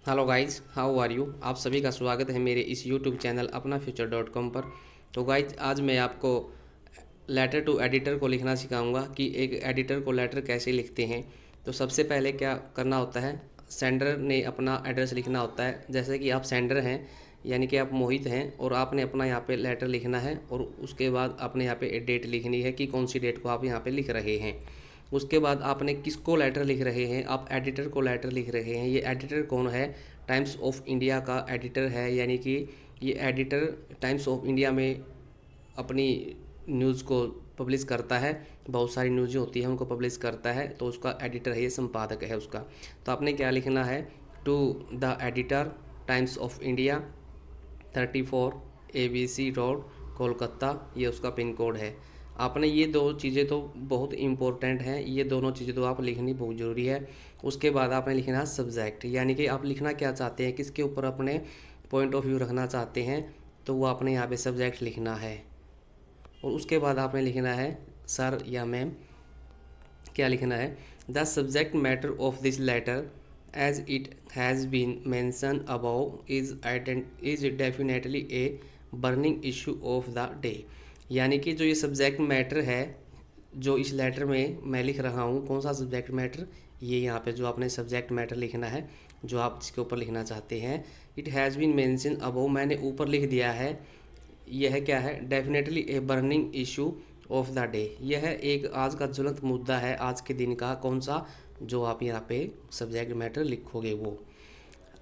Hello guys, how are you. आप सभी का स्वागत है मेरे इस यूट्यूब चैनल अपना फ्यूचर पर। तो गाइज, आज मैं आपको लेटर टू एडिटर को लिखना सिखाऊंगा कि एक एडिटर को लेटर कैसे लिखते हैं। तो सबसे पहले क्या करना होता है, सेंडर ने अपना एड्रेस लिखना होता है। जैसे कि आप सेंडर हैं, यानी कि आप मोहित हैं, और आपने अपना यहाँ पे लेटर लिखना है, और उसके बाद आपने यहाँ पे डेट लिखनी है कि कौन सी डेट को आप यहाँ पे लिख रहे हैं। उसके बाद आपने किसको लेटर लिख रहे हैं, आप एडिटर को लेटर लिख रहे हैं। ये एडिटर कौन है, टाइम्स ऑफ इंडिया का एडिटर है, यानी कि ये एडिटर टाइम्स ऑफ इंडिया में अपनी न्यूज़ को पब्लिश करता है। बहुत सारी न्यूज़ें होती हैं, उनको पब्लिश करता है, तो उसका एडिटर है, ये संपादक है उसका। तो आपने क्या लिखना है, to the editor Times of India 34 ABC road Kolkata, ये उसका पिन कोड है। आपने ये दो चीज़ें तो बहुत इम्पोर्टेंट हैं, ये दोनों चीज़ें तो आप लिखनी बहुत ज़रूरी है। उसके बाद आपने लिखना है सब्जेक्ट, यानी कि आप लिखना क्या चाहते हैं, किसके ऊपर अपने पॉइंट ऑफ व्यू रखना चाहते हैं, तो वो आपने यहाँ पे सब्जेक्ट लिखना है। और उसके बाद आपने लिखना है सर या मैम, क्या लिखना है, the subject matter of this letter as it has been mentioned above is definitely a burning issue of the day. यानी कि जो ये सब्जेक्ट मैटर है, जो इस लेटर में मैं लिख रहा हूँ, कौन सा सब्जेक्ट मैटर, ये यहाँ पे जो आपने सब्जेक्ट मैटर लिखना है, जो आप जिसके ऊपर लिखना चाहते हैं। It has been mention above, मैंने ऊपर लिख दिया है। यह क्या है, definitely a burning issue of the day, यह एक आज का ज्वलंत मुद्दा है, आज के दिन का। कौन सा, जो आप यहाँ पे सब्जेक्ट मैटर लिखोगे वो।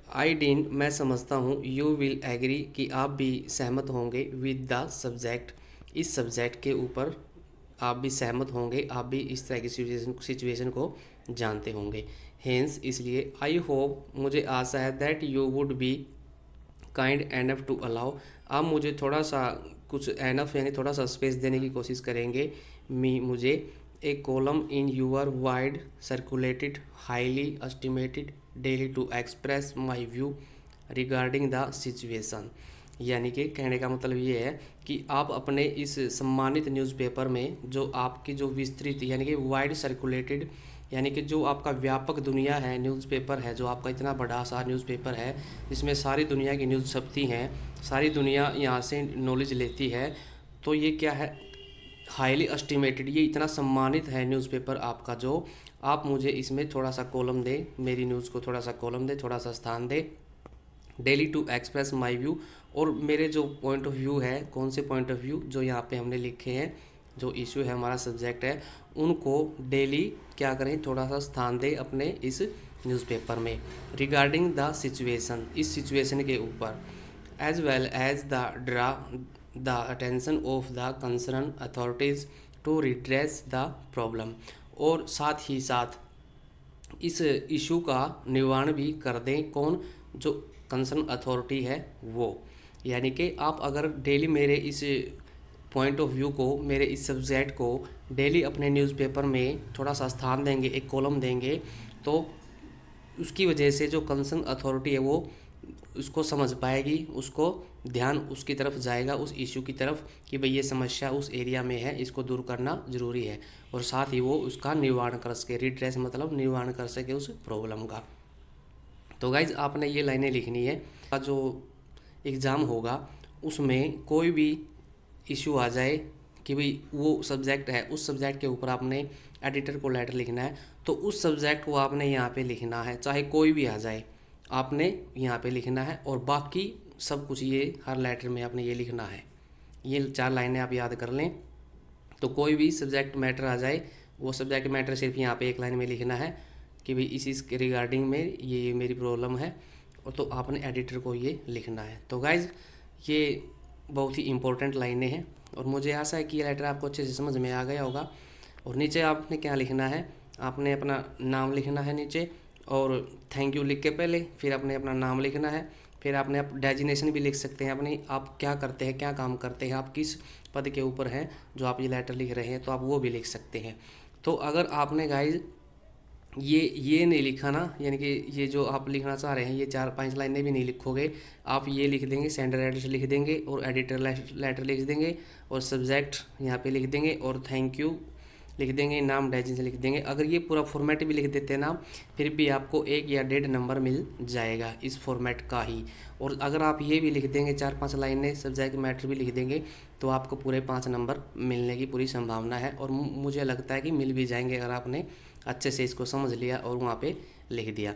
आई डीन, मैं समझता हूँ, यू विल एग्री, कि आप भी सहमत होंगे, विद द सब्जेक्ट, इस सब्जेक्ट के ऊपर आप भी सहमत होंगे, आप भी इस तरह की सिचुएशन को जानते होंगे। हेंस, इसलिए, आई होप, मुझे आशा है, that you would be kind enough to allow, आप मुझे थोड़ा सा कुछ एनफ यानी थोड़ा सा स्पेस देने की कोशिश करेंगे, मुझे a column in your wide circulated highly estimated daily to express my view regarding the situation. यानी कि कहने का मतलब ये है कि आप अपने इस सम्मानित न्यूज़पेपर में, जो आपकी जो विस्तृत यानी कि वाइड सर्कुलेटेड, यानी कि जो आपका व्यापक दुनिया है, न्यूज़पेपर है, जो आपका इतना बड़ा सा न्यूज़पेपर है जिसमें सारी दुनिया की न्यूज़ छपती हैं, सारी दुनिया यहाँ से नॉलेज लेती है, तो ये क्या है, हाईली एस्टिमेटेड, ये इतना सम्मानित है न्यूज़पेपर आपका, जो आप मुझे इसमें थोड़ा सा कॉलम दे, मेरी न्यूज़ को थोड़ा सा कॉलम दे, थोड़ा सा स्थान दे, daily to express my view, और मेरे जो पॉइंट ऑफ व्यू है, कौन से पॉइंट ऑफ व्यू जो यहाँ पे हमने लिखे हैं, जो इशू है, हमारा सब्जेक्ट है, उनको डेली क्या करें, थोड़ा सा स्थान दें अपने इस न्यूज़पेपर में, रिगार्डिंग द सिचुएशन, इस सिचुएशन के ऊपर, as well as draw the attention of the concern authorities to redress the problem, और साथ ही साथ इस इशू का निवारण भी कर दें, कौन, जो कंसर्न अथॉरिटी है वो। यानी कि आप अगर डेली मेरे इस पॉइंट ऑफ व्यू को, मेरे इस सब्जेक्ट को डेली अपने न्यूज़पेपर में थोड़ा सा स्थान देंगे, एक कॉलम देंगे, तो उसकी वजह से जो कंसर्न अथॉरिटी है वो उसको समझ पाएगी, उसको ध्यान उसकी तरफ जाएगा, उस इशू की तरफ, कि भाई ये समस्या उस एरिया में है, इसको दूर करना ज़रूरी है, और साथ ही वो उसका निवारण कर सके, रिड्रेस मतलब निवारण कर सके उस प्रॉब्लम का। तो गाइज, आपने ये लाइनें लिखनी है। जो एग्ज़ाम होगा उसमें कोई भी इशू आ जाए कि भाई वो सब्जेक्ट है, उस सब्जेक्ट के ऊपर आपने एडिटर को लेटर लिखना है, तो उस सब्जेक्ट को आपने यहाँ पे लिखना है, चाहे कोई भी आ जाए, आपने यहाँ पे लिखना है, और बाकी सब कुछ ये हर लेटर में आपने ये लिखना है। ये 4 लाइनें आप याद कर लें। तो कोई भी सब्जेक्ट मैटर आ जाए, वो सब्जेक्ट मैटर सिर्फ यहाँ पे एक लाइन में लिखना है कि भाई इस के रिगार्डिंग में ये मेरी प्रॉब्लम है, और तो आपने एडिटर को ये लिखना है। तो गाइज, ये बहुत ही इंपॉर्टेंट लाइनें हैं, और मुझे आशा है कि ये लेटर आपको अच्छे से समझ में आ गया होगा। और नीचे आपने क्या लिखना है, आपने अपना नाम लिखना है नीचे, और थैंक यू लिख के पहले फिर आपने अपना नाम लिखना है, फिर आपने डेजिग्नेशन भी लिख सकते हैं अपनी, आप क्या करते हैं, क्या काम करते हैं, आप किस पद के ऊपर हैं जो आप ये लेटर लिख रहे हैं, तो आप वो भी लिख सकते हैं। तो अगर आपने गाइज ये नहीं लिखा ना, यानी कि ये जो आप लिखना चाह रहे हैं, ये 4-5 लाइनें भी नहीं लिखोगे, आप ये लिख देंगे, सेंडर एड्रेस लिख देंगे, और एडिटर लेटर लिख देंगे, और सब्जेक्ट यहाँ पे लिख देंगे, और थैंक यू लिख देंगे, नाम डायजेंसी लिख देंगे। अगर ये पूरा फॉर्मेट भी लिख देते हैं ना, फिर भी आपको 1 या 1.5 नंबर मिल जाएगा इस फॉर्मेट का ही। और अगर आप ये भी लिख देंगे 4-5 लाइनें सब्जेक्ट मैटर भी लिख देंगे, तो आपको पूरे 5 नंबर मिलने की पूरी संभावना है। और मुझे लगता है कि मिल भी जाएंगे अगर आपने अच्छे से इसको समझ लिया और वहाँ पे लिख दिया।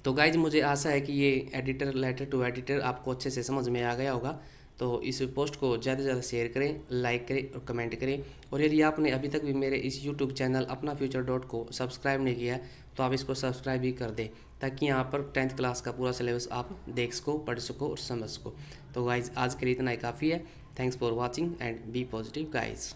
तो गाइज मुझे आशा है कि ये एडिटर, लेटर टू एडिटर आपको अच्छे से समझ में आ गया होगा। तो इस पोस्ट को ज़्यादा से ज़्यादा शेयर करें, लाइक करें और कमेंट करें। और यदि आपने अभी तक भी मेरे इस यूट्यूब चैनल अपना फ्यूचर डॉट को सब्सक्राइब नहीं किया तो आप इसको सब्सक्राइब भी कर दें, ताकि यहाँ पर 10th क्लास का पूरा सिलेबस आप देख सको, पढ़ सको और समझ सको। तो गाइज आज के लिए इतना ही काफ़ी है। Thanks for watching and be positive guys.